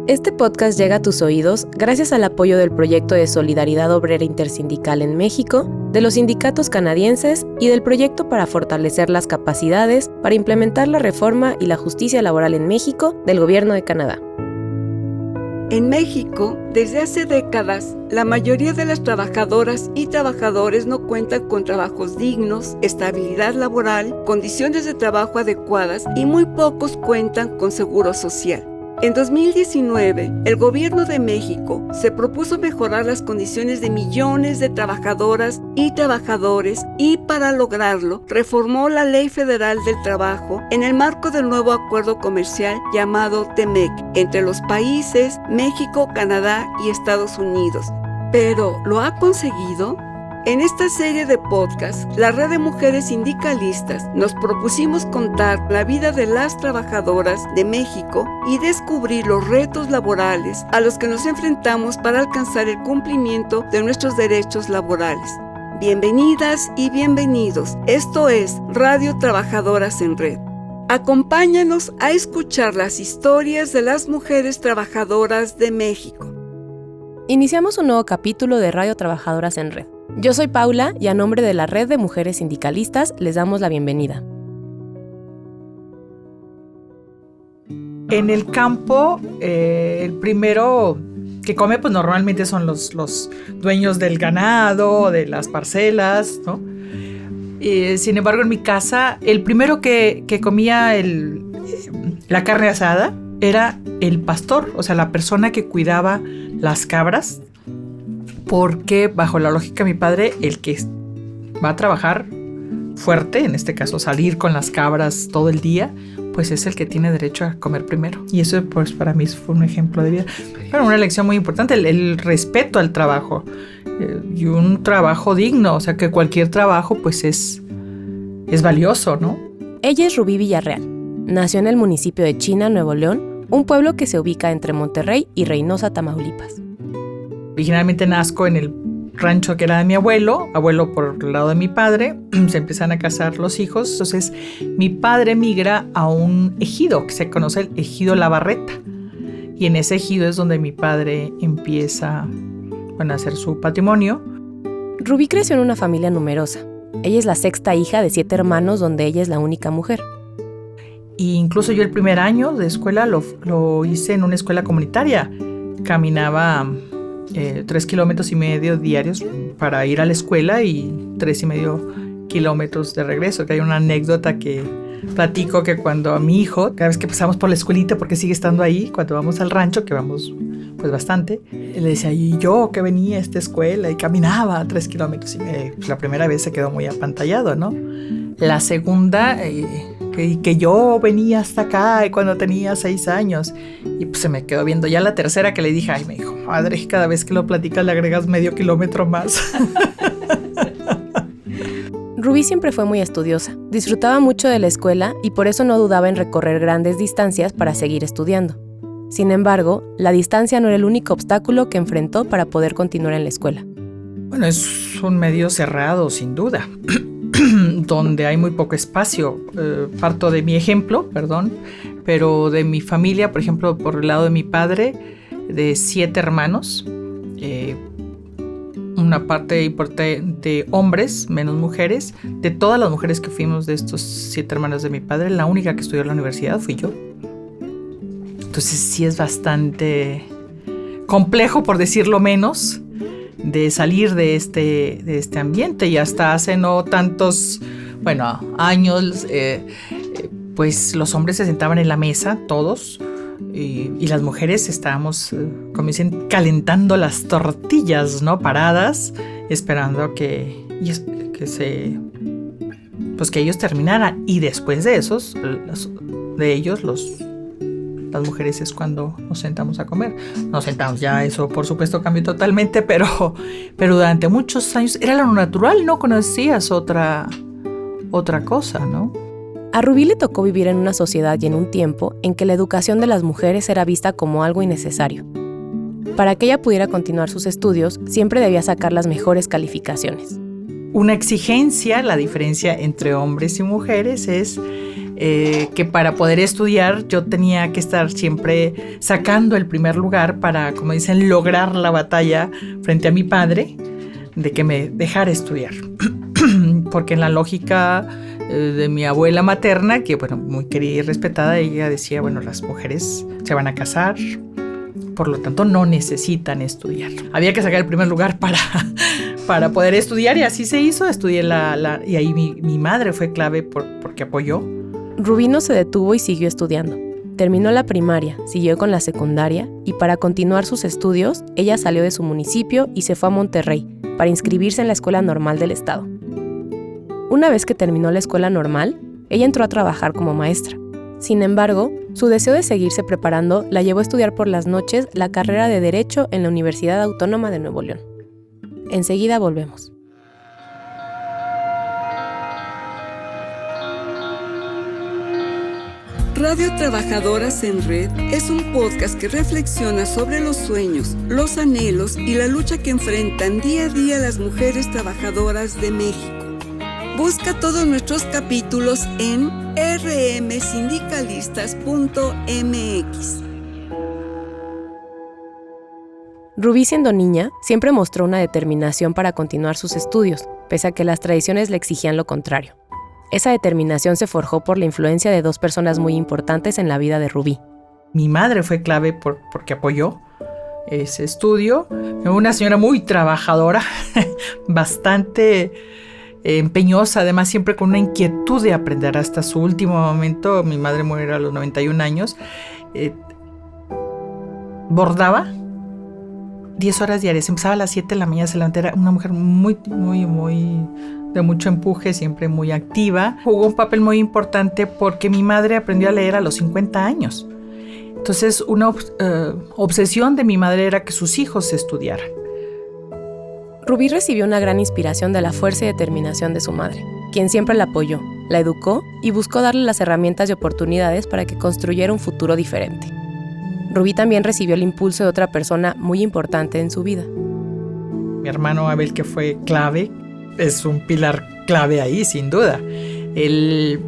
Este podcast llega a tus oídos gracias al apoyo del Proyecto de Solidaridad Obrera Intersindical en México, de los sindicatos canadienses y del proyecto para fortalecer las capacidades para implementar la reforma y la justicia laboral en México del Gobierno de Canadá. En México, desde hace décadas, la mayoría de las trabajadoras y trabajadores no cuentan con trabajos dignos, estabilidad laboral, condiciones de trabajo adecuadas y muy pocos cuentan con seguro social. En 2019, el Gobierno de México se propuso mejorar las condiciones de millones de trabajadoras y trabajadores y para lograrlo reformó la Ley Federal del Trabajo en el marco del nuevo acuerdo comercial llamado TEMEC entre los países México, Canadá y Estados Unidos. ¿Pero lo ha conseguido? En esta serie de podcasts, la Red de Mujeres Sindicalistas nos propusimos contar la vida de las trabajadoras de México y descubrir los retos laborales a los que nos enfrentamos para alcanzar el cumplimiento de nuestros derechos laborales. Bienvenidas y bienvenidos. Esto es Radio Trabajadoras en Red. Acompáñanos a escuchar las historias de las mujeres trabajadoras de México. Iniciamos un nuevo capítulo de Radio Trabajadoras en Red. Yo soy Paula y a nombre de la Red de Mujeres Sindicalistas les damos la bienvenida. En el campo, el primero que come pues normalmente son los dueños del ganado, de las parcelas, ¿no? Sin embargo, en mi casa, el primero que comía la carne asada era el pastor, o sea, la persona que cuidaba las cabras, porque bajo la lógica de mi padre, el que va a trabajar fuerte, en este caso salir con las cabras todo el día, pues es el que tiene derecho a comer primero. Y eso pues para mí fue un ejemplo de vida. Pero una lección muy importante, el respeto al trabajo y un trabajo digno, o sea que cualquier trabajo pues es valioso, ¿no? Ella es Rubí Villarreal. Nació en el municipio de China, Nuevo León, un pueblo que se ubica entre Monterrey y Reynosa, Tamaulipas. Originalmente nazco en el rancho que era de mi abuelo por el lado de mi padre, se empiezan a casar los hijos, entonces mi padre migra a un ejido que se conoce el ejido La Barreta, y en ese ejido es donde mi padre empieza a hacer su patrimonio. Rubí creció en una familia numerosa. Ella es la sexta hija de 7 hermanos, donde ella es la única mujer. Y incluso yo el primer año de escuela lo hice en una escuela comunitaria. Caminaba 3,5 kilómetros diarios para ir a la escuela y 3,5 kilómetros de regreso. Que hay una anécdota que platico que cuando a mi hijo, cada vez que pasamos por la escuelita, porque sigue estando ahí, cuando vamos al rancho, que vamos pues bastante, él le decía, y yo que venía a esta escuela y caminaba 3,5 kilómetros. Pues la primera vez se quedó muy apantallado, ¿no? La segunda, que yo venía hasta acá cuando tenía 6 años, y pues se me quedó viendo. Ya la tercera que le dije, ay, me dijo, madre, cada vez que lo platicas le agregas medio kilómetro más. Rubí siempre fue muy estudiosa, disfrutaba mucho de la escuela y por eso no dudaba en recorrer grandes distancias para seguir estudiando. Sin embargo, la distancia no era el único obstáculo que enfrentó para poder continuar en la escuela. Bueno, es un medio cerrado, sin duda, donde hay muy poco espacio. Parto de mi ejemplo, pero de mi familia, por ejemplo, por el lado de mi padre, de 7 hermanos, una parte importante de hombres, menos mujeres. De todas las mujeres que fuimos de estos 7 hermanos de mi padre, la única que estudió en la universidad fui yo. Entonces sí es bastante complejo, por decirlo menos, de salir de este ambiente. Y hasta hace no tantos años, pues los hombres se sentaban en la mesa, todos, y las mujeres estábamos, como dicen, calentando las tortillas, ¿no? Paradas, esperando que ellos terminaran. Y después de esos, las mujeres es cuando nos sentamos a comer. Nos sentamos, ya eso por supuesto cambió totalmente, pero durante muchos años era lo natural, no conocías otra cosa, ¿no? A Rubí le tocó vivir en una sociedad y en un tiempo en que la educación de las mujeres era vista como algo innecesario. Para que ella pudiera continuar sus estudios, siempre debía sacar las mejores calificaciones. Una exigencia, la diferencia entre hombres y mujeres es que para poder estudiar yo tenía que estar siempre sacando el primer lugar para, como dicen, lograr la batalla frente a mi padre de que me dejara estudiar. Porque en la lógica de mi abuela materna, que bueno, muy querida y respetada, ella decía, bueno, las mujeres se van a casar, por lo tanto no necesitan estudiar. Había que sacar el primer lugar para poder estudiar, y así se hizo. Estudié y ahí mi madre fue clave porque apoyó. Rubí no se detuvo y siguió estudiando. Terminó la primaria, siguió con la secundaria y para continuar sus estudios, ella salió de su municipio y se fue a Monterrey para inscribirse en la Escuela Normal del Estado. Una vez que terminó la escuela normal, ella entró a trabajar como maestra. Sin embargo, su deseo de seguirse preparando la llevó a estudiar por las noches la carrera de Derecho en la Universidad Autónoma de Nuevo León. Enseguida volvemos. Radio Trabajadoras en Red es un podcast que reflexiona sobre los sueños, los anhelos y la lucha que enfrentan día a día las mujeres trabajadoras de México. Busca todos nuestros capítulos en rmsindicalistas.mx. Rubí, siendo niña, siempre mostró una determinación para continuar sus estudios, pese a que las tradiciones le exigían lo contrario. Esa determinación se forjó por la influencia de dos personas muy importantes en la vida de Rubí. Mi madre fue clave porque apoyó ese estudio. Una señora muy trabajadora, bastante empeñosa, además siempre con una inquietud de aprender hasta su último momento. Mi madre murió a los 91 años. Bordaba 10 horas diarias, empezaba a las 7 de la mañana, se levantaba. Era una mujer muy de mucho empuje, siempre muy activa. Jugó un papel muy importante porque mi madre aprendió a leer a los 50 años. Entonces, una obsesión de mi madre era que sus hijos estudiaran. Rubí recibió una gran inspiración de la fuerza y determinación de su madre, quien siempre la apoyó, la educó y buscó darle las herramientas y oportunidades para que construyera un futuro diferente. Rubí también recibió el impulso de otra persona muy importante en su vida. Mi hermano Abel, que fue clave, es un pilar clave ahí, sin duda. Él,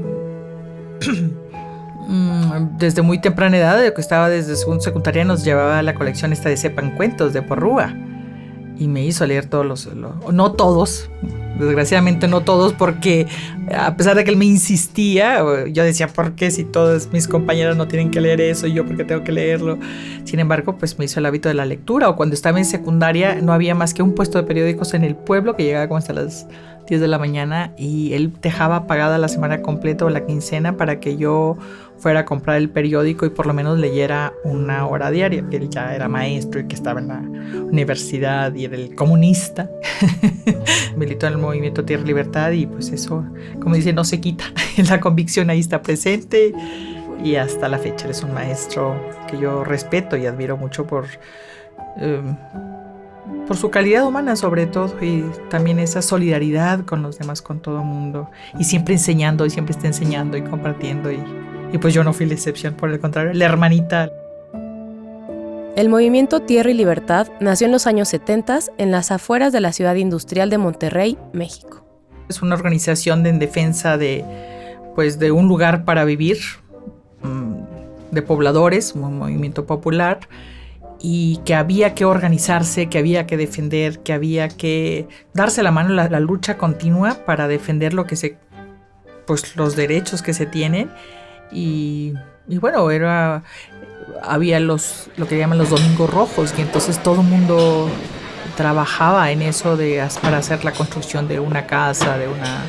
desde muy temprana edad, que estaba desde segundo secundaria, nos llevaba a la colección esta de Sepan Cuentos de Porrúa. Y me hizo leer todos no todos, desgraciadamente no todos, porque a pesar de que él me insistía, yo decía, ¿por qué si todas mis compañeras no tienen que leer eso y yo por qué tengo que leerlo? Sin embargo, pues me hizo el hábito de la lectura. O cuando estaba en secundaria no había más que un puesto de periódicos en el pueblo que llegaba como hasta las 10 de la mañana y él dejaba pagada la semana completa o la quincena para que yo fuera a comprar el periódico y por lo menos leyera una hora diaria, que él ya era maestro y que estaba en la universidad y era el comunista. Militó en el movimiento Tierra y Libertad y pues eso, como dice, no se quita. La convicción ahí está presente y hasta la fecha es un maestro que yo respeto y admiro mucho por su calidad humana sobre todo, y también esa solidaridad con los demás, con todo el mundo, y siempre enseñando, y siempre está enseñando y compartiendo, y pues yo no fui la excepción, por el contrario, la hermanita. El movimiento Tierra y Libertad nació en los años 70 en las afueras de la ciudad industrial de Monterrey, México. Es una organización en defensa de un lugar para vivir, de pobladores, un movimiento popular, y que había que organizarse, que había que defender, que había que darse la mano, la lucha continua para defender los derechos que se tienen. Y bueno, había lo que llaman los domingos rojos, y entonces todo el mundo trabajaba en eso para hacer la construcción de una casa, de una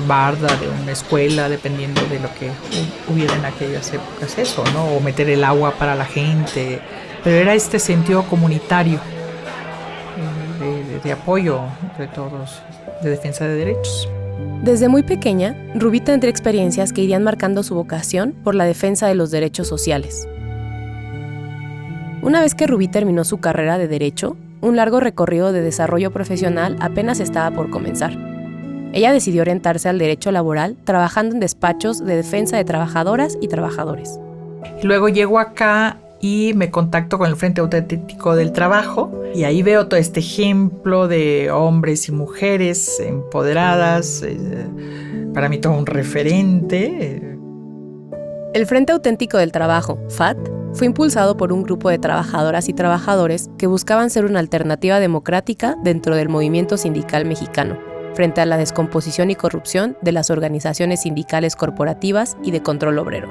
barda, de una escuela, dependiendo de lo que hubiera en aquellas épocas, eso, ¿no? O meter el agua para la gente. Pero era este sentido comunitario de apoyo de todos, de defensa de derechos. Desde muy pequeña, Rubí tendría experiencias que irían marcando su vocación por la defensa de los derechos sociales. Una vez que Rubí terminó su carrera de Derecho, un largo recorrido de desarrollo profesional apenas estaba por comenzar. Ella decidió orientarse al derecho laboral, trabajando en despachos de defensa de trabajadoras y trabajadores. Luego llego acá y me contacto con el Frente Auténtico del Trabajo y ahí veo todo este ejemplo de hombres y mujeres empoderadas, para mí todo un referente. El Frente Auténtico del Trabajo, FAT, fue impulsado por un grupo de trabajadoras y trabajadores que buscaban ser una alternativa democrática dentro del movimiento sindical mexicano, frente a la descomposición y corrupción de las organizaciones sindicales corporativas y de control obrero.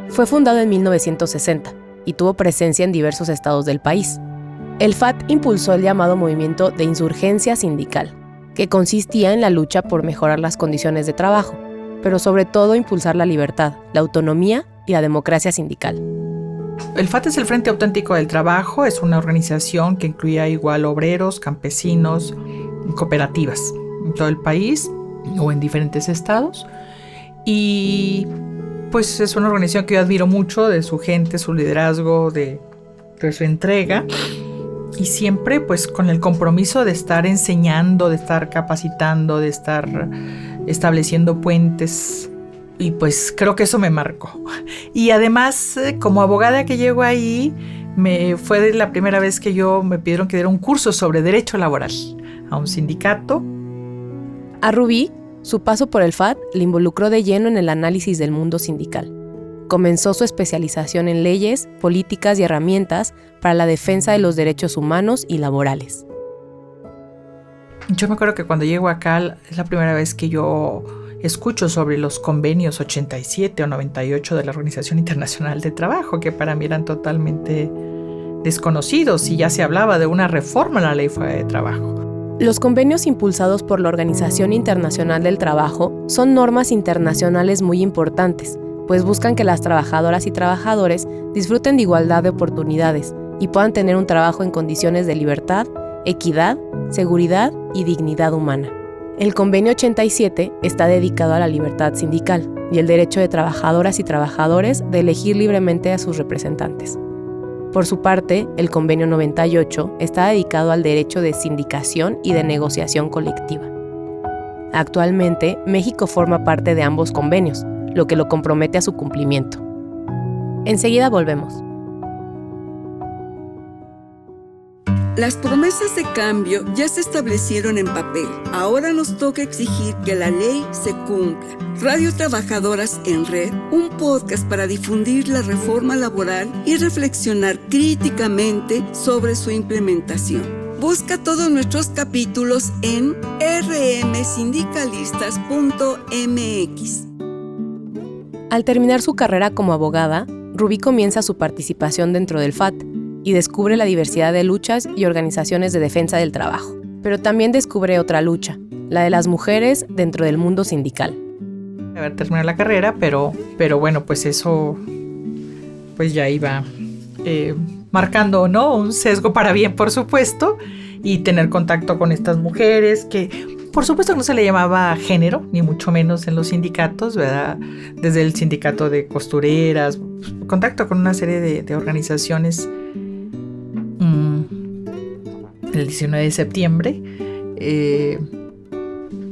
Fue fundado en 1960 y tuvo presencia en diversos estados del país. El FAT impulsó el llamado movimiento de insurgencia sindical, que consistía en la lucha por mejorar las condiciones de trabajo, pero sobre todo impulsar la libertad, la autonomía y la democracia sindical. El FAT es el Frente Auténtico del Trabajo, es una organización que incluía igual obreros, campesinos, cooperativas en todo el país o en diferentes estados. Y pues es una organización que yo admiro mucho de su gente, su liderazgo, de su entrega. Y siempre pues con el compromiso de estar enseñando, de estar capacitando, de estar estableciendo puentes. Y pues creo que eso me marcó. Y además, como abogada que llego ahí, fue la primera vez que me pidieron que diera un curso sobre derecho laboral a un sindicato. A Rubí, su paso por el FAT le involucró de lleno en el análisis del mundo sindical. Comenzó su especialización en leyes, políticas y herramientas para la defensa de los derechos humanos y laborales. Yo me acuerdo que cuando llego acá es la primera vez que yo escucho sobre los convenios 87 o 98 de la Organización Internacional de Trabajo, que para mí eran totalmente desconocidos y ya se hablaba de una reforma a la Ley Federal de Trabajo. Los convenios impulsados por la Organización Internacional del Trabajo son normas internacionales muy importantes, pues buscan que las trabajadoras y trabajadores disfruten de igualdad de oportunidades y puedan tener un trabajo en condiciones de libertad, equidad, seguridad y dignidad humana. El Convenio 87 está dedicado a la libertad sindical y el derecho de trabajadoras y trabajadores de elegir libremente a sus representantes. Por su parte, el Convenio 98 está dedicado al derecho de sindicación y de negociación colectiva. Actualmente, México forma parte de ambos convenios, lo que lo compromete a su cumplimiento. Enseguida volvemos. Las promesas de cambio ya se establecieron en papel. Ahora nos toca exigir que la ley se cumpla. Radio Trabajadoras en Red, un podcast para difundir la reforma laboral y reflexionar críticamente sobre su implementación. Busca todos nuestros capítulos en rmsindicalistas.mx. Al terminar su carrera como abogada, Rubí comienza su participación dentro del FAT y descubre la diversidad de luchas y organizaciones de defensa del trabajo. Pero también descubre otra lucha, la de las mujeres dentro del mundo sindical. Haber terminado la carrera, pero bueno, pues eso pues ya iba marcando, ¿no? Un sesgo para bien, por supuesto, y tener contacto con estas mujeres que, por supuesto, no se le llamaba género, ni mucho menos en los sindicatos, ¿verdad? Desde el sindicato de costureras, contacto con una serie de organizaciones. El 19 de septiembre,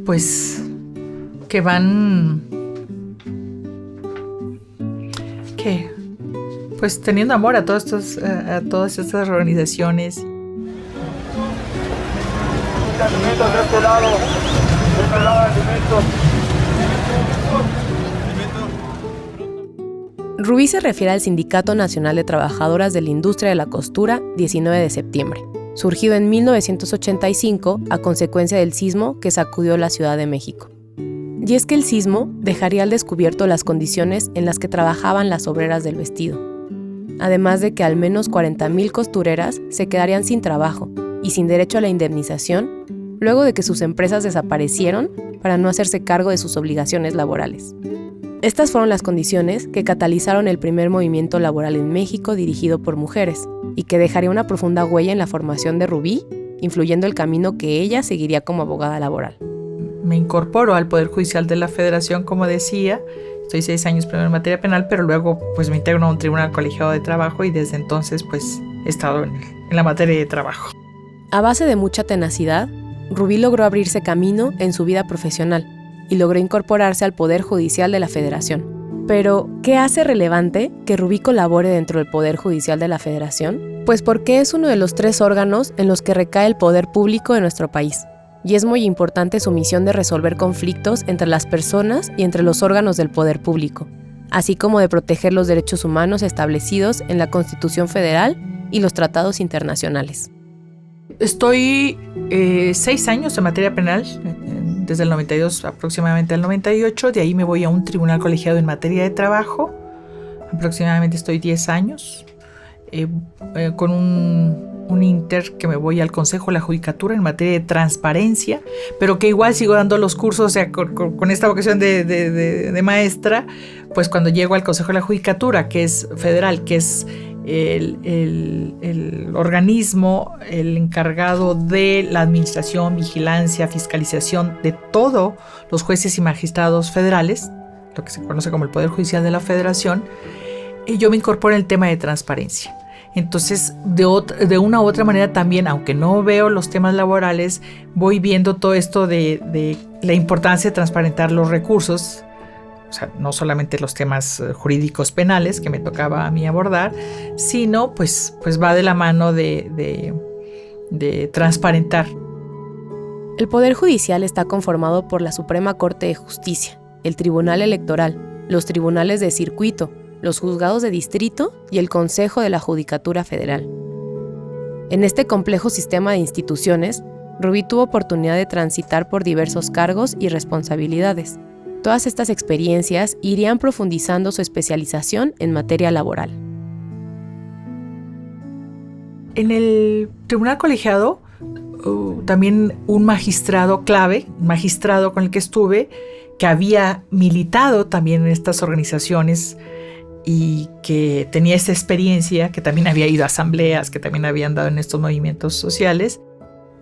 pues que van, pues teniendo amor a todas estas organizaciones. Alimentos de este lado alimentos. Rubí se refiere al Sindicato Nacional de Trabajadoras de la Industria de la Costura, 19 de septiembre, surgido en 1985 a consecuencia del sismo que sacudió la Ciudad de México. Y es que el sismo dejaría al descubierto las condiciones en las que trabajaban las obreras del vestido, además de que al menos 40,000 costureras se quedarían sin trabajo y sin derecho a la indemnización luego de que sus empresas desaparecieron para no hacerse cargo de sus obligaciones laborales. Estas fueron las condiciones que catalizaron el primer movimiento laboral en México dirigido por mujeres y que dejaría una profunda huella en la formación de Rubí, influyendo el camino que ella seguiría como abogada laboral. Me incorporo al Poder Judicial de la Federación, como decía. Estoy 6 años primero en materia penal, pero luego pues me integro a un tribunal colegiado de trabajo y desde entonces pues he estado en la materia de trabajo. A base de mucha tenacidad, Rubí logró abrirse camino en su vida profesional y logró incorporarse al Poder Judicial de la Federación. Pero, ¿qué hace relevante que Rubí colabore dentro del Poder Judicial de la Federación? Pues porque es uno de los 3 órganos en los que recae el poder público de nuestro país. Y es muy importante su misión de resolver conflictos entre las personas y entre los órganos del poder público, así como de proteger los derechos humanos establecidos en la Constitución Federal y los tratados internacionales. Estoy 6 años en materia penal, desde el 92 aproximadamente al 98. De ahí me voy a un tribunal colegiado en materia de trabajo. Aproximadamente estoy 10 años. Con un inter que me voy al Consejo de la Judicatura en materia de transparencia, pero que igual sigo dando los cursos, o sea, con esta vocación de maestra, pues cuando llego al Consejo de la Judicatura, que es federal, que es el organismo, el encargado de la administración, vigilancia, fiscalización de todos los jueces y magistrados federales, lo que se conoce como el Poder Judicial de la Federación, y yo me incorporo en el tema de transparencia. Entonces, de una u otra manera también, aunque no veo los temas laborales, voy viendo todo esto de la importancia de transparentar los recursos, o sea, no solamente los temas jurídicos penales que me tocaba a mí abordar, sino pues va de la mano de transparentar. El Poder Judicial está conformado por la Suprema Corte de Justicia, el Tribunal Electoral, los tribunales de circuito, los juzgados de distrito y el Consejo de la Judicatura Federal. En este complejo sistema de instituciones, Rubí tuvo oportunidad de transitar por diversos cargos y responsabilidades. Todas estas experiencias irían profundizando su especialización en materia laboral. En el tribunal colegiado, también un magistrado clave, un magistrado con el que estuve, que había militado también en estas organizaciones y que tenía esa experiencia, que también había ido a asambleas, que también había andado en estos movimientos sociales.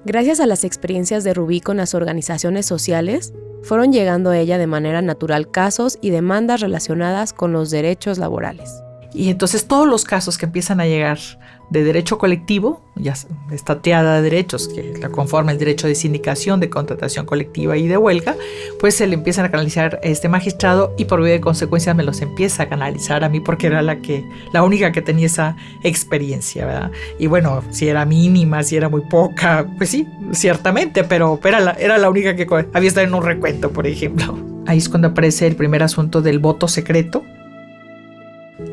Gracias a las experiencias de Rubí con las organizaciones sociales, fueron llegando a ella de manera natural casos y demandas relacionadas con los derechos laborales. Y entonces todos los casos que empiezan a llegar de derecho colectivo, ya esta triada de derechos que la conforma el derecho de sindicación, de contratación colectiva y de huelga, pues se le empiezan a canalizar a este magistrado y por vía de consecuencia me los empieza a canalizar a mí porque era la única que tenía esa experiencia, ¿verdad? Y bueno, si era mínima, si era muy poca, pues sí, ciertamente, pero era la única que había estado en un recuento, por ejemplo. Ahí es cuando aparece el primer asunto del voto secreto.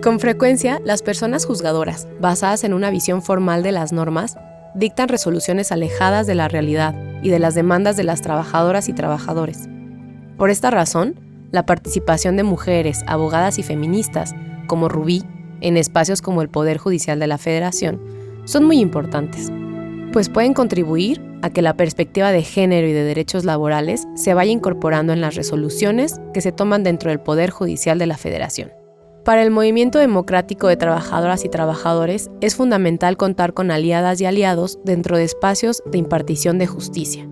Con frecuencia, las personas juzgadoras, basadas en una visión formal de las normas, dictan resoluciones alejadas de la realidad y de las demandas de las trabajadoras y trabajadores. Por esta razón, la participación de mujeres, abogadas y feministas, como Rubí, en espacios como el Poder Judicial de la Federación, son muy importantes, pues pueden contribuir a que la perspectiva de género y de derechos laborales se vaya incorporando en las resoluciones que se toman dentro del Poder Judicial de la Federación. Para el movimiento democrático de trabajadoras y trabajadores es fundamental contar con aliadas y aliados dentro de espacios de impartición de justicia.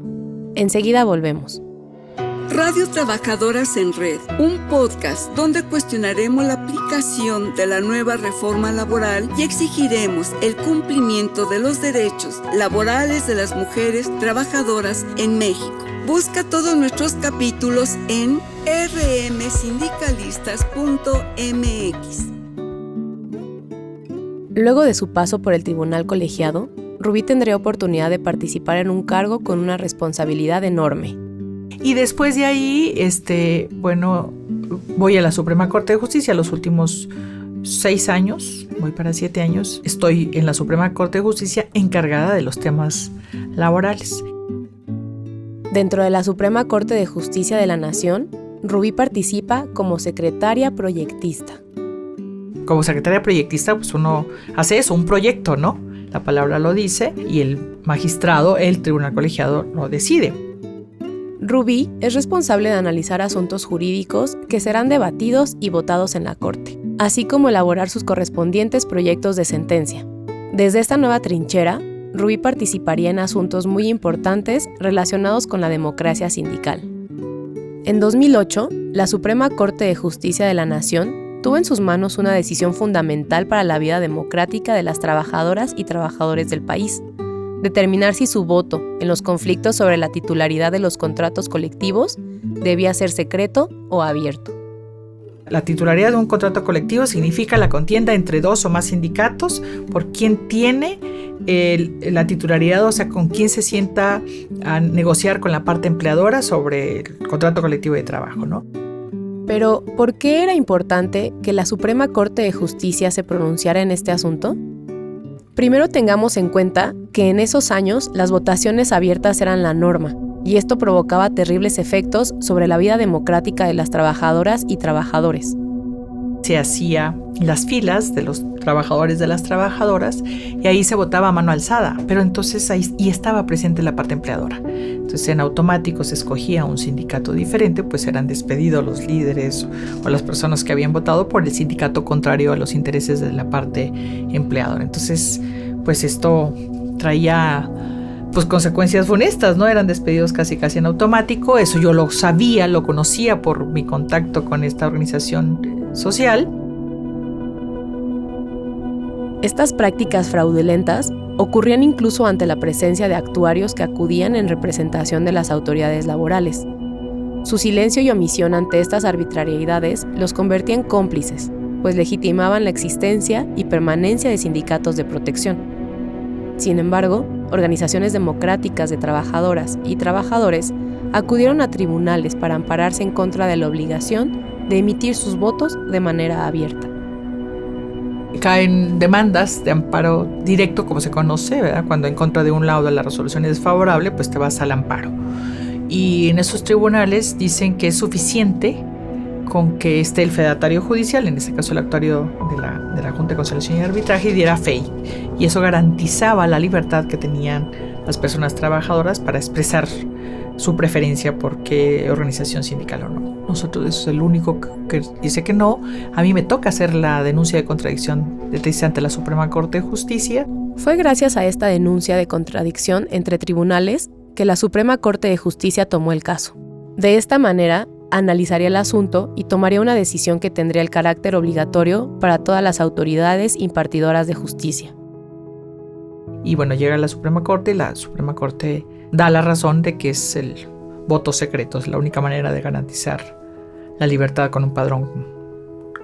Enseguida volvemos. Radio Trabajadoras en Red, un podcast donde cuestionaremos la aplicación de la nueva reforma laboral y exigiremos el cumplimiento de los derechos laborales de las mujeres trabajadoras en México. Busca todos nuestros capítulos en rmsindicalistas.mx. Luego de su paso por el tribunal colegiado, Rubí tendría oportunidad de participar en un cargo con una responsabilidad enorme. Y después de ahí, voy a la Suprema Corte de Justicia los últimos 6 años, voy para 7 años. Estoy en la Suprema Corte de Justicia encargada de los temas laborales. Dentro de la Suprema Corte de Justicia de la Nación, Rubí participa como secretaria proyectista. Como secretaria proyectista, pues uno hace eso, un proyecto, ¿no? La palabra lo dice y el magistrado, el tribunal colegiado, lo decide. Rubí es responsable de analizar asuntos jurídicos que serán debatidos y votados en la Corte, así como elaborar sus correspondientes proyectos de sentencia. Desde esta nueva trinchera, Rubí participaría en asuntos muy importantes relacionados con la democracia sindical. En 2008, la Suprema Corte de Justicia de la Nación tuvo en sus manos una decisión fundamental para la vida democrática de las trabajadoras y trabajadores del país: determinar si su voto en los conflictos sobre la titularidad de los contratos colectivos debía ser secreto o abierto. La titularidad de un contrato colectivo significa la contienda entre 2 o más sindicatos por quién tiene la titularidad, o sea, con quién se sienta a negociar con la parte empleadora sobre el contrato colectivo de trabajo, ¿no? Pero, ¿por qué era importante que la Suprema Corte de Justicia se pronunciara en este asunto? Primero tengamos en cuenta que en esos años las votaciones abiertas eran la norma, y esto provocaba terribles efectos sobre la vida democrática de las trabajadoras y trabajadores. Se hacía las filas de los trabajadores de las trabajadoras y ahí se votaba a mano alzada, pero entonces ahí y estaba presente la parte empleadora. Entonces en automático se escogía un sindicato diferente, pues eran despedidos los líderes o las personas que habían votado por el sindicato contrario a los intereses de la parte empleadora. Entonces, pues esto traía pues consecuencias funestas, ¿no? Eran despedidos casi en automático. Eso yo lo sabía, lo conocía por mi contacto con esta organización social. Estas prácticas fraudulentas ocurrían incluso ante la presencia de actuarios que acudían en representación de las autoridades laborales. Su silencio y omisión ante estas arbitrariedades los convertía en cómplices, pues legitimaban la existencia y permanencia de sindicatos de protección. Sin embargo, organizaciones democráticas de trabajadoras y trabajadores acudieron a tribunales para ampararse en contra de la obligación de emitir sus votos de manera abierta. Caen demandas de amparo directo, como se conoce, ¿verdad? Cuando en contra de un laudo la resolución es desfavorable, pues te vas al amparo. Y en esos tribunales dicen que es suficiente con que esté el fedatario judicial, en este caso el actuario de la Junta de Conciliación y Arbitraje, y diera fe. Y eso garantizaba la libertad que tenían las personas trabajadoras para expresar su preferencia por qué organización sindical o no. Nosotros, eso es el único que dice que no. A mí me toca hacer la denuncia de contradicción ante la Suprema Corte de Justicia. Fue gracias a esta denuncia de contradicción entre tribunales que la Suprema Corte de Justicia tomó el caso. De esta manera, analizaría el asunto y tomaría una decisión que tendría el carácter obligatorio para todas las autoridades impartidoras de justicia. Y bueno, llega a la Suprema Corte y la Suprema Corte da la razón de que es el voto secreto, es la única manera de garantizar la libertad con un padrón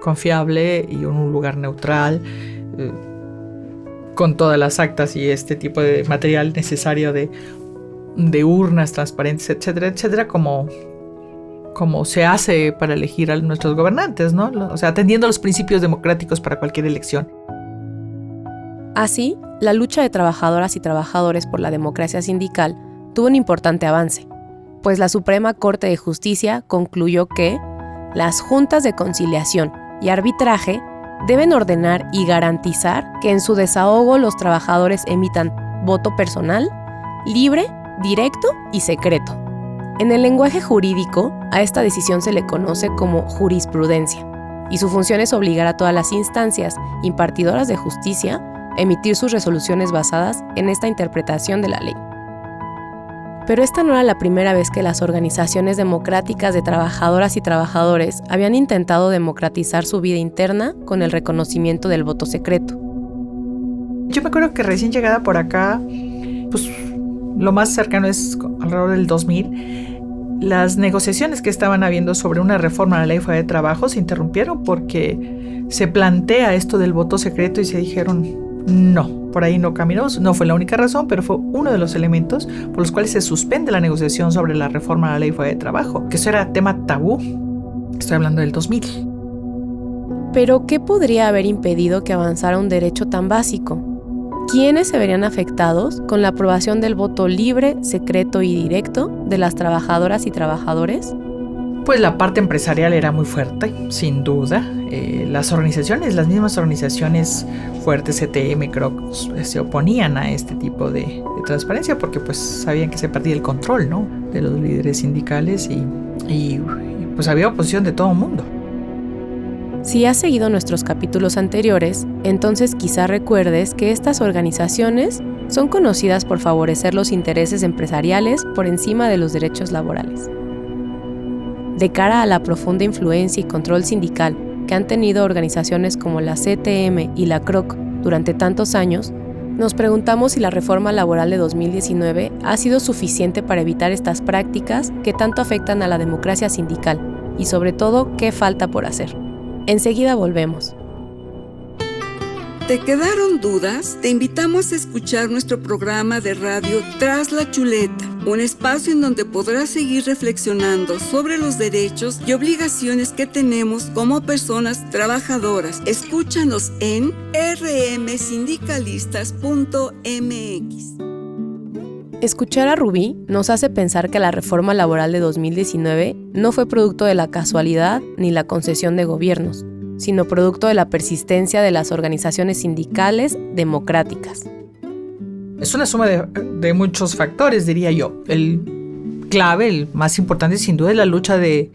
confiable y en un lugar neutral, con todas las actas y este tipo de material necesario de urnas transparentes, etcétera, etcétera, como se hace para elegir a nuestros gobernantes, ¿no? O sea, atendiendo a los principios democráticos para cualquier elección. Así, la lucha de trabajadoras y trabajadores por la democracia sindical tuvo un importante avance, pues la Suprema Corte de Justicia concluyó que las juntas de conciliación y arbitraje deben ordenar y garantizar que en su desahogo los trabajadores emitan voto personal, libre, directo y secreto. En el lenguaje jurídico, a esta decisión se le conoce como jurisprudencia, y su función es obligar a todas las instancias impartidoras de justicia a emitir sus resoluciones basadas en esta interpretación de la ley. Pero esta no era la primera vez que las organizaciones democráticas de trabajadoras y trabajadores habían intentado democratizar su vida interna con el reconocimiento del voto secreto. Yo me acuerdo que recién llegada por acá, pues lo más cercano es alrededor del 2000, las negociaciones que estaban habiendo sobre una reforma a la Ley Federal de Trabajo se interrumpieron porque se plantea esto del voto secreto y se dijeron no, por ahí no caminamos. No fue la única razón, pero fue uno de los elementos por los cuales se suspende la negociación sobre la reforma a la Ley Federal de Trabajo, que eso era tema tabú. Estoy hablando del 2000. Pero, ¿qué podría haber impedido que avanzara un derecho tan básico? ¿Quiénes se verían afectados con la aprobación del voto libre, secreto y directo de las trabajadoras y trabajadores? Pues la parte empresarial era muy fuerte, sin duda. Las mismas organizaciones fuertes, CTM, creo, se oponían a este tipo de transparencia porque pues sabían que se perdía el control, ¿no?, de los líderes sindicales y pues había oposición de todo el mundo. Si has seguido nuestros capítulos anteriores, entonces quizá recuerdes que estas organizaciones son conocidas por favorecer los intereses empresariales por encima de los derechos laborales. De cara a la profunda influencia y control sindical que han tenido organizaciones como la CTM y la CROC durante tantos años, nos preguntamos si la reforma laboral de 2019 ha sido suficiente para evitar estas prácticas que tanto afectan a la democracia sindical y sobre todo, qué falta por hacer. Enseguida volvemos. ¿Te quedaron dudas? Te invitamos a escuchar nuestro programa de radio Tras la Chuleta, un espacio en donde podrás seguir reflexionando sobre los derechos y obligaciones que tenemos como personas trabajadoras. Escúchanos en rmsindicalistas.mx. Escuchar a Rubí nos hace pensar que la reforma laboral de 2019 no fue producto de la casualidad ni la concesión de gobiernos, sino producto de la persistencia de las organizaciones sindicales democráticas. Es una suma de muchos factores, diría yo. El clave, el más importante, sin duda, es la lucha de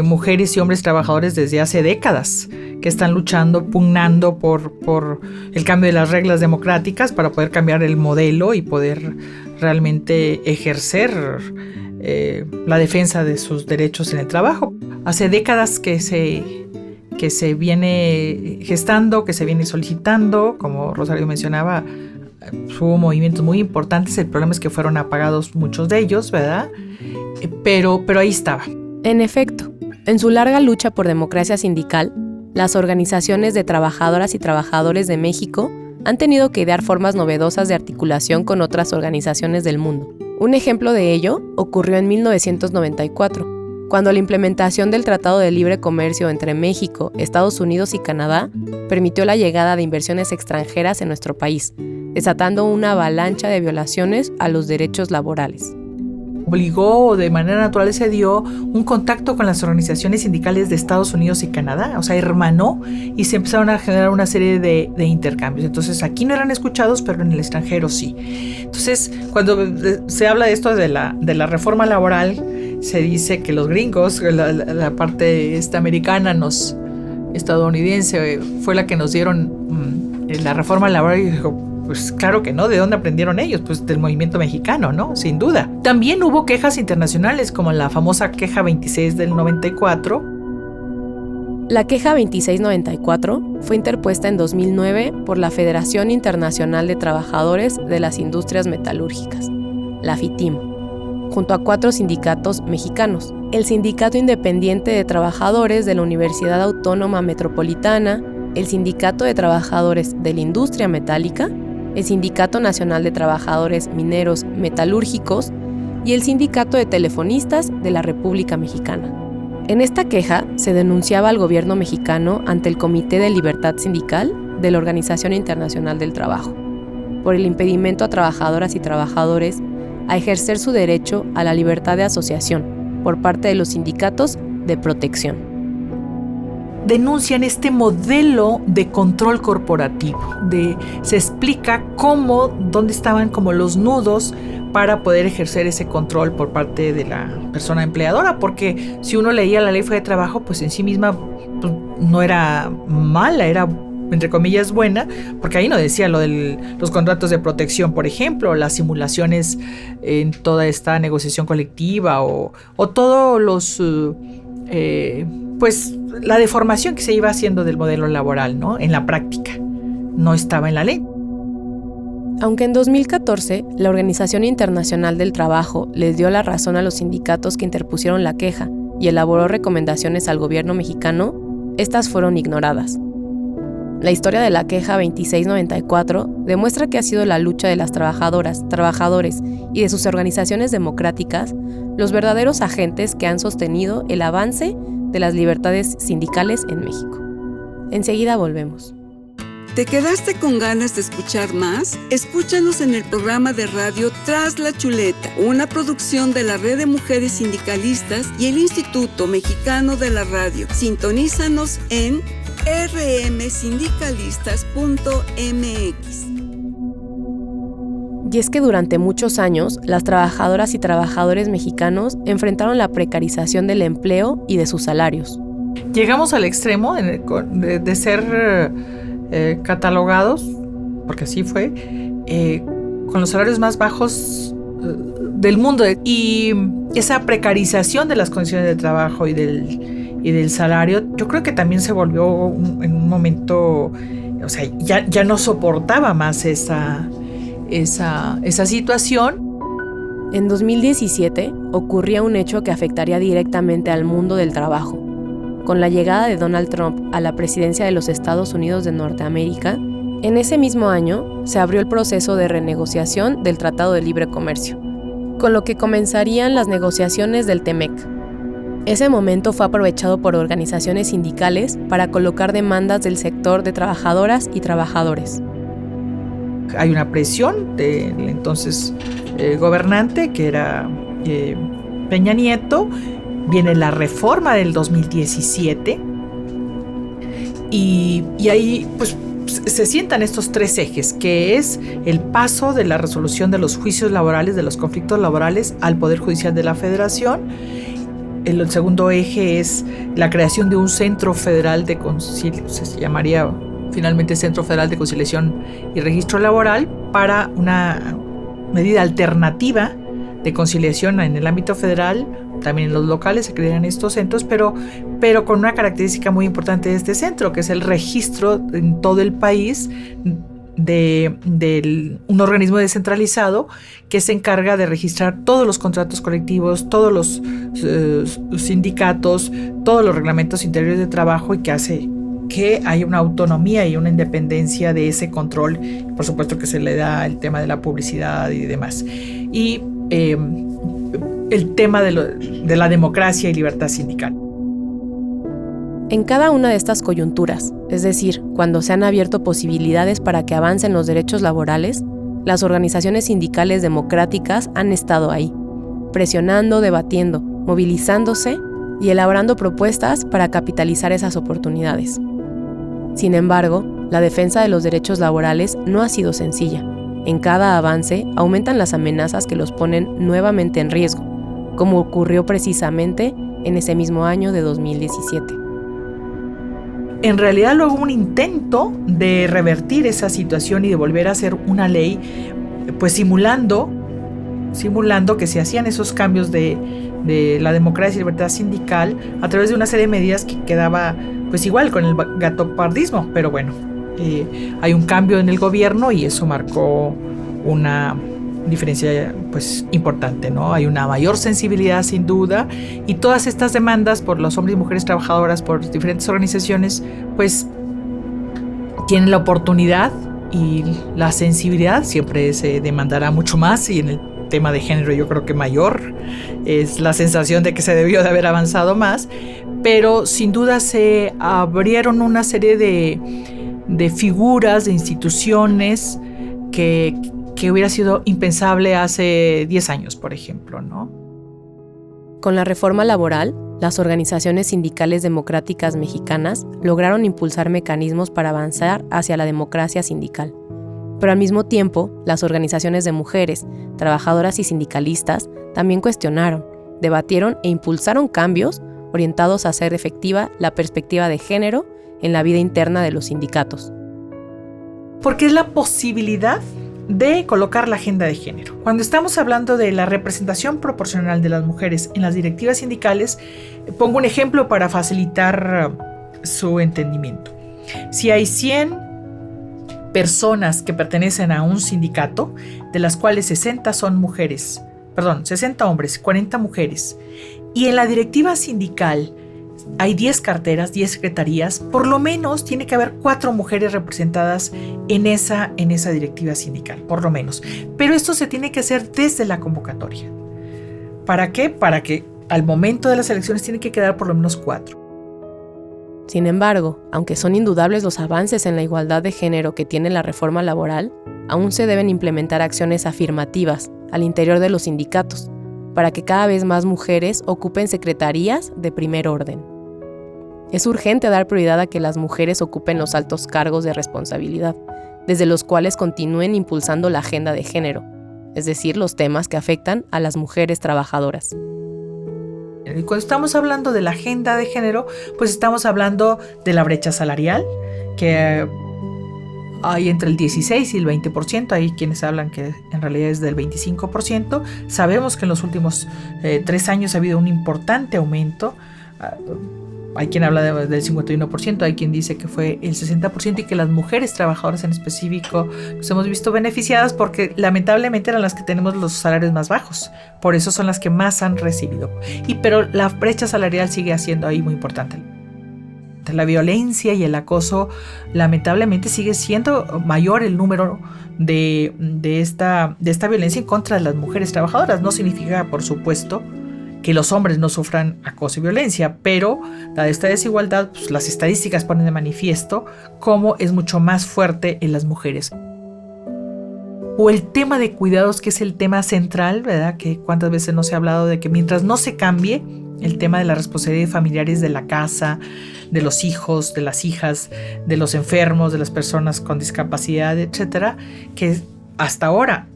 mujeres y hombres trabajadores desde hace décadas, que están luchando, pugnando por el cambio de las reglas democráticas para poder cambiar el modelo y poder realmente ejercer la defensa de sus derechos en el trabajo. Hace décadas que se viene gestando, que se viene solicitando, como Rosario mencionaba, hubo movimientos muy importantes. El problema es que fueron apagados muchos de ellos, ¿verdad? Pero ahí estaba. En efecto, en su larga lucha por democracia sindical, las organizaciones de trabajadoras y trabajadores de México han tenido que idear formas novedosas de articulación con otras organizaciones del mundo. Un ejemplo de ello ocurrió en 1994, cuando la implementación del Tratado de Libre Comercio entre México, Estados Unidos y Canadá permitió la llegada de inversiones extranjeras en nuestro país, desatando una avalancha de violaciones a los derechos laborales. Obligó, de manera natural se dio un contacto con las organizaciones sindicales de Estados Unidos y Canadá, o sea, hermanó, y se empezaron a generar una serie de intercambios. Entonces, aquí no eran escuchados, pero en el extranjero sí. Entonces, cuando se habla de esto de la reforma laboral, se dice que los gringos, la parte americana, estadounidense, fue la que nos dieron la reforma laboral, y dijo, pues claro que no. ¿De dónde aprendieron ellos? Pues del movimiento mexicano, ¿no? Sin duda. También hubo quejas internacionales, como la famosa queja 26 del 94. La queja 2694 fue interpuesta en 2009 por la Federación Internacional de Trabajadores de las Industrias Metalúrgicas, la FITIM, junto a 4 sindicatos mexicanos: el Sindicato Independiente de Trabajadores de la Universidad Autónoma Metropolitana, el Sindicato de Trabajadores de la Industria Metálica, el Sindicato Nacional de Trabajadores Mineros Metalúrgicos y el Sindicato de Telefonistas de la República Mexicana. En esta queja se denunciaba al gobierno mexicano ante el Comité de Libertad Sindical de la Organización Internacional del Trabajo por el impedimento a trabajadoras y trabajadores a ejercer su derecho a la libertad de asociación por parte de los sindicatos de protección. Denuncian este modelo de control corporativo. Se explica dónde estaban como los nudos para poder ejercer ese control por parte de la persona empleadora, porque si uno leía la ley de trabajo, pues en sí misma pues, no era mala, era entre comillas buena, porque ahí no decía lo de los contratos de protección, por ejemplo, las simulaciones en toda esta negociación colectiva o todos los pues la deformación que se iba haciendo del modelo laboral, ¿no? En la práctica, no estaba en la ley. Aunque en 2014 la Organización Internacional del Trabajo les dio la razón a los sindicatos que interpusieron la queja y elaboró recomendaciones al gobierno mexicano, estas fueron ignoradas. La historia de la queja 2694 demuestra que ha sido la lucha de las trabajadoras, trabajadores y de sus organizaciones democráticas los verdaderos agentes que han sostenido el avance de las libertades sindicales en México. Enseguida volvemos. ¿Te quedaste con ganas de escuchar más? Escúchanos en el programa de radio Tras la Chuleta, una producción de la Red de Mujeres Sindicalistas y el Instituto Mexicano de la Radio. Sintonízanos en rmsindicalistas.mx. Y es que durante muchos años, las trabajadoras y trabajadores mexicanos enfrentaron la precarización del empleo y de sus salarios. Llegamos al extremo de ser catalogados, porque así fue, con los salarios más bajos del mundo. Y esa precarización de las condiciones de trabajo y del salario, yo creo que también se volvió en un momento, o sea, ya no soportaba más esa situación. En 2017 ocurría un hecho que afectaría directamente al mundo del trabajo. Con la llegada de Donald Trump a la presidencia de los Estados Unidos de Norteamérica, En ese mismo año se abrió el proceso de renegociación del Tratado de Libre Comercio, con lo que comenzarían las negociaciones del TEMEC. Ese momento fue aprovechado por organizaciones sindicales para colocar demandas del sector de trabajadoras y trabajadores. Hay una presión del entonces gobernante, que era Peña Nieto. Viene la reforma del 2017 y ahí pues se sientan estos tres ejes, que es el paso de la resolución de los juicios laborales, de los conflictos laborales, al Poder Judicial de la Federación. El segundo eje es la creación de un Centro Federal de Conciliación, se llamaría finalmente Centro Federal de Conciliación y Registro Laboral, para una medida alternativa de conciliación en el ámbito federal. También en los locales se crean estos centros, pero con una característica muy importante de este centro, que es el registro en todo el país de un organismo descentralizado que se encarga de registrar todos los contratos colectivos, todos los sindicatos, todos los reglamentos interiores de trabajo, y que hace que haya una autonomía y una independencia de ese control. Por supuesto que se le da el tema de la publicidad y demás. Y el tema de la democracia y libertad sindical. En cada una de estas coyunturas, es decir, cuando se han abierto posibilidades para que avancen los derechos laborales, las organizaciones sindicales democráticas han estado ahí, presionando, debatiendo, movilizándose y elaborando propuestas para capitalizar esas oportunidades. Sin embargo, la defensa de los derechos laborales no ha sido sencilla. En cada avance aumentan las amenazas que los ponen nuevamente en riesgo, como ocurrió precisamente en ese mismo año de 2017. En realidad luego hubo un intento de revertir esa situación y de volver a hacer una ley, pues simulando que se hacían esos cambios de la democracia y libertad sindical a través de una serie de medidas que quedaba pues igual con el gatopardismo, pero bueno, hay un cambio en el gobierno y eso marcó una diferencia pues importante, ¿no? Hay una mayor sensibilidad sin duda, y todas estas demandas por los hombres y mujeres trabajadoras, por diferentes organizaciones, pues tienen la oportunidad y la sensibilidad. Siempre se demandará mucho más, y en el tema de género yo creo que mayor es la sensación de que se debió de haber avanzado más, pero sin duda se abrieron una serie de figuras, de instituciones que hubiera sido impensable hace 10 años, por ejemplo, ¿no? Con la reforma laboral, las organizaciones sindicales democráticas mexicanas lograron impulsar mecanismos para avanzar hacia la democracia sindical. Pero al mismo tiempo, las organizaciones de mujeres, trabajadoras y sindicalistas también cuestionaron, debatieron e impulsaron cambios orientados a hacer efectiva la perspectiva de género en la vida interna de los sindicatos. Porque es la posibilidad de colocar la agenda de género. Cuando estamos hablando de la representación proporcional de las mujeres en las directivas sindicales, pongo un ejemplo para facilitar su entendimiento. Si hay 100 personas que pertenecen a un sindicato, de las cuales 60 hombres, 40 mujeres, y en la directiva sindical hay 10 carteras, 10 secretarías, por lo menos tiene que haber 4 mujeres representadas en esa directiva sindical, por lo menos. Pero esto se tiene que hacer desde la convocatoria. ¿Para qué? Para que al momento de las elecciones tiene que quedar por lo menos 4. Sin embargo, aunque son indudables los avances en la igualdad de género que tiene la reforma laboral, aún se deben implementar acciones afirmativas al interior de los sindicatos, para que cada vez más mujeres ocupen secretarías de primer orden. Es urgente dar prioridad a que las mujeres ocupen los altos cargos de responsabilidad, desde los cuales continúen impulsando la agenda de género, es decir, los temas que afectan a las mujeres trabajadoras. Cuando estamos hablando de la agenda de género, pues estamos hablando de la brecha salarial, que hay entre el 16 y el 20%, hay quienes hablan que en realidad es del 25%. Sabemos que en los últimos 3 años ha habido un importante aumento. Hay quien habla del 51%, hay quien dice que fue el 60%, y que las mujeres trabajadoras en específico nos hemos visto beneficiadas porque lamentablemente eran las que tenemos los salarios más bajos. Por eso son las que más han recibido. Pero la brecha salarial sigue siendo ahí muy importante. la violencia y el acoso, lamentablemente sigue siendo mayor el número de esta violencia en contra de las mujeres trabajadoras. No significa, por supuesto, que los hombres no sufran acoso y violencia, pero dada esta desigualdad, pues, las estadísticas ponen de manifiesto cómo es mucho más fuerte en las mujeres. O el tema de cuidados, que es el tema central, ¿verdad? Que cuántas veces no se ha hablado de que mientras no se cambie el tema de las responsabilidades familiares de la casa, de los hijos, de las hijas, de los enfermos, de las personas con discapacidad, etcétera, que hasta ahora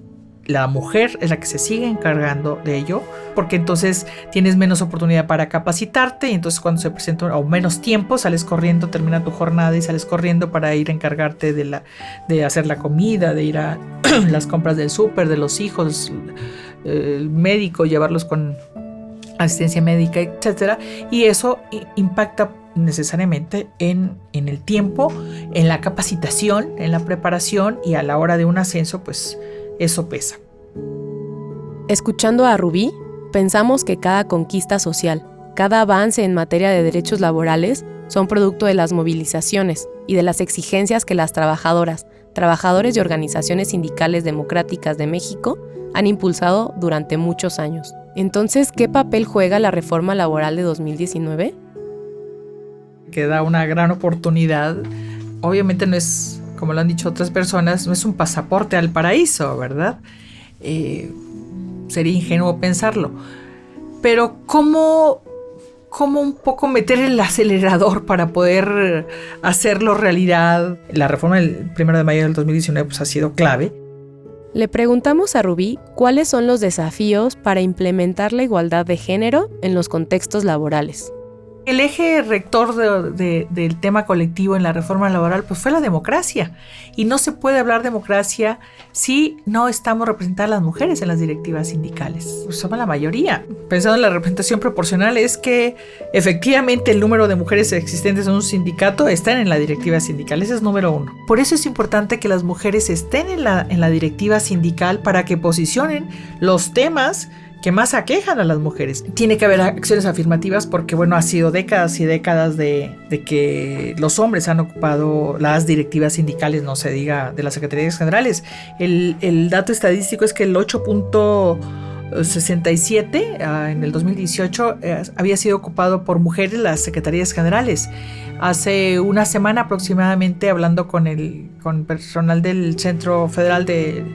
la mujer es la que se sigue encargando de ello, porque entonces tienes menos oportunidad para capacitarte y entonces cuando se presenta o menos tiempo sales corriendo, termina tu jornada y sales corriendo para ir a encargarte de hacer la comida, de ir a las compras del súper, de los hijos, el médico, llevarlos con asistencia médica, etcétera, y eso impacta necesariamente en el tiempo, en la capacitación, en la preparación, y a la hora de un ascenso, pues eso pesa. Escuchando a Rubí, pensamos que cada conquista social, cada avance en materia de derechos laborales son producto de las movilizaciones y de las exigencias que las trabajadoras, trabajadores y organizaciones sindicales democráticas de México han impulsado durante muchos años. Entonces, ¿qué papel juega la reforma laboral de 2019? Que da una gran oportunidad. Obviamente no es, como lo han dicho otras personas, no es un pasaporte al paraíso, ¿verdad? Sería ingenuo pensarlo. Pero ¿cómo un poco meter el acelerador para poder hacerlo realidad? La reforma del 1 de mayo del 2019 pues, ha sido clave. Le preguntamos a Rubí cuáles son los desafíos para implementar la igualdad de género en los contextos laborales. El eje rector del tema colectivo en la reforma laboral pues fue la democracia, y no se puede hablar de democracia si no estamos representadas las mujeres en las directivas sindicales. Pues somos la mayoría. Pensando en la representación proporcional, es que efectivamente el número de mujeres existentes en un sindicato están en la directiva sindical. Ese es número 1. Por eso es importante que las mujeres estén en la directiva sindical, para que posicionen los temas que más aquejan a las mujeres. Tiene que haber acciones afirmativas porque, bueno, ha sido décadas y décadas de que los hombres han ocupado las directivas sindicales, no se diga de las secretarías generales. El dato estadístico es que el 8.67 en el 2018 había sido ocupado por mujeres las secretarías generales. Hace una semana aproximadamente, hablando con personal del Centro Federal de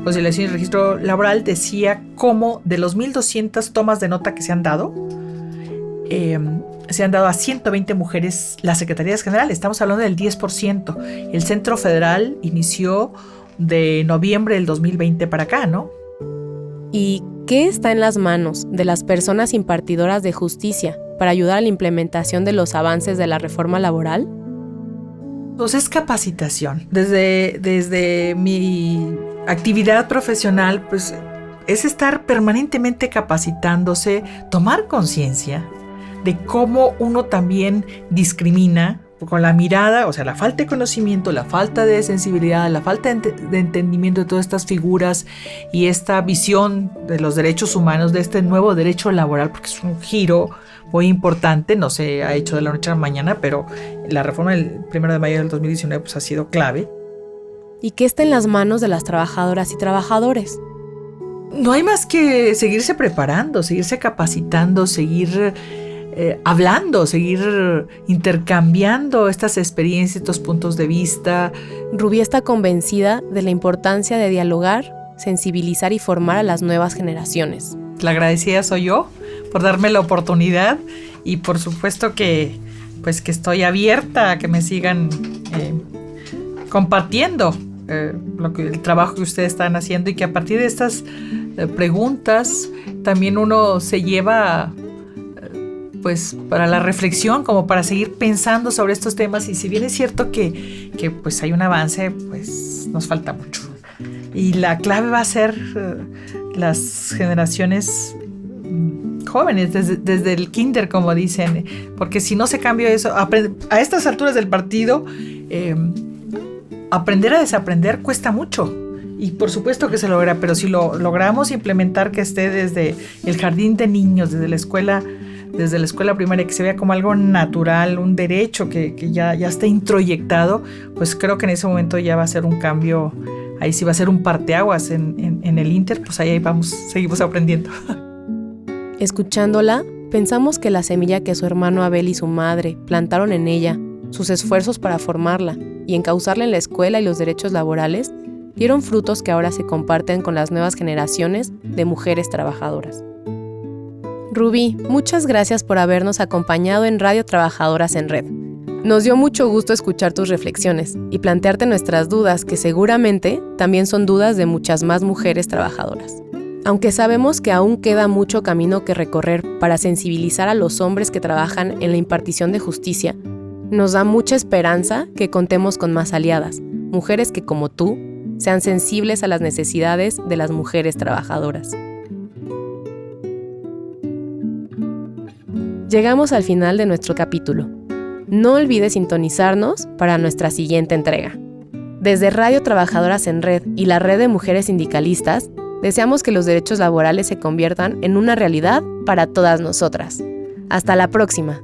Conciliación y Registro Laboral, decía cómo de los 1,200 tomas de nota que se han dado a 120 mujeres las secretarías generales. Estamos hablando del 10%. El Centro Federal inició de noviembre del 2020 para acá, ¿no? ¿Y qué está en las manos de las personas impartidoras de justicia para ayudar a la implementación de los avances de la reforma laboral? Pues es capacitación. Desde mi actividad profesional, pues es estar permanentemente capacitándose, tomar conciencia de cómo uno también discrimina con la mirada, o sea, la falta de conocimiento, la falta de sensibilidad, la falta de entendimiento de todas estas figuras y esta visión de los derechos humanos, de este nuevo derecho laboral, porque es un giro muy importante, no se ha hecho de la noche a la mañana, pero la reforma del 1 de mayo del 2019 pues, ha sido clave. ¿Y qué está en las manos de las trabajadoras y trabajadores? No hay más que seguirse preparando, seguirse capacitando, seguir hablando, seguir intercambiando estas experiencias, estos puntos de vista. Rubí está convencida de la importancia de dialogar, sensibilizar y formar a las nuevas generaciones. La agradecida soy yo por darme la oportunidad, y por supuesto que estoy abierta a que me sigan compartiendo el trabajo que ustedes están haciendo, y que a partir de estas preguntas también uno se lleva pues para la reflexión, como para seguir pensando sobre estos temas. Y si bien es cierto que pues hay un avance, pues nos falta mucho, y la clave va a ser las generaciones jóvenes, desde el kinder, como dicen, porque si no se cambia eso, a estas alturas del partido, aprender a desaprender cuesta mucho, y por supuesto que se logra, pero si lo logramos implementar, que esté desde el jardín de niños, desde la escuela desde la escuela primaria, que se vea como algo natural, un derecho que ya está introyectado, pues creo que en ese momento ya va a ser un cambio, ahí sí va a ser un parteaguas en el Inter, pues ahí vamos, seguimos aprendiendo. Escuchándola, pensamos que la semilla que su hermano Abel y su madre plantaron en ella, sus esfuerzos para formarla y encauzarla en la escuela y los derechos laborales, dieron frutos que ahora se comparten con las nuevas generaciones de mujeres trabajadoras. Rubí, muchas gracias por habernos acompañado en Radio Trabajadoras en Red. Nos dio mucho gusto escuchar tus reflexiones y plantearte nuestras dudas, que seguramente también son dudas de muchas más mujeres trabajadoras. Aunque sabemos que aún queda mucho camino que recorrer para sensibilizar a los hombres que trabajan en la impartición de justicia, nos da mucha esperanza que contemos con más aliadas, mujeres que como tú, sean sensibles a las necesidades de las mujeres trabajadoras. Llegamos al final de nuestro capítulo. No olvides sintonizarnos para nuestra siguiente entrega. Desde Radio Trabajadoras en Red y la Red de Mujeres Sindicalistas, deseamos que los derechos laborales se conviertan en una realidad para todas nosotras. Hasta la próxima.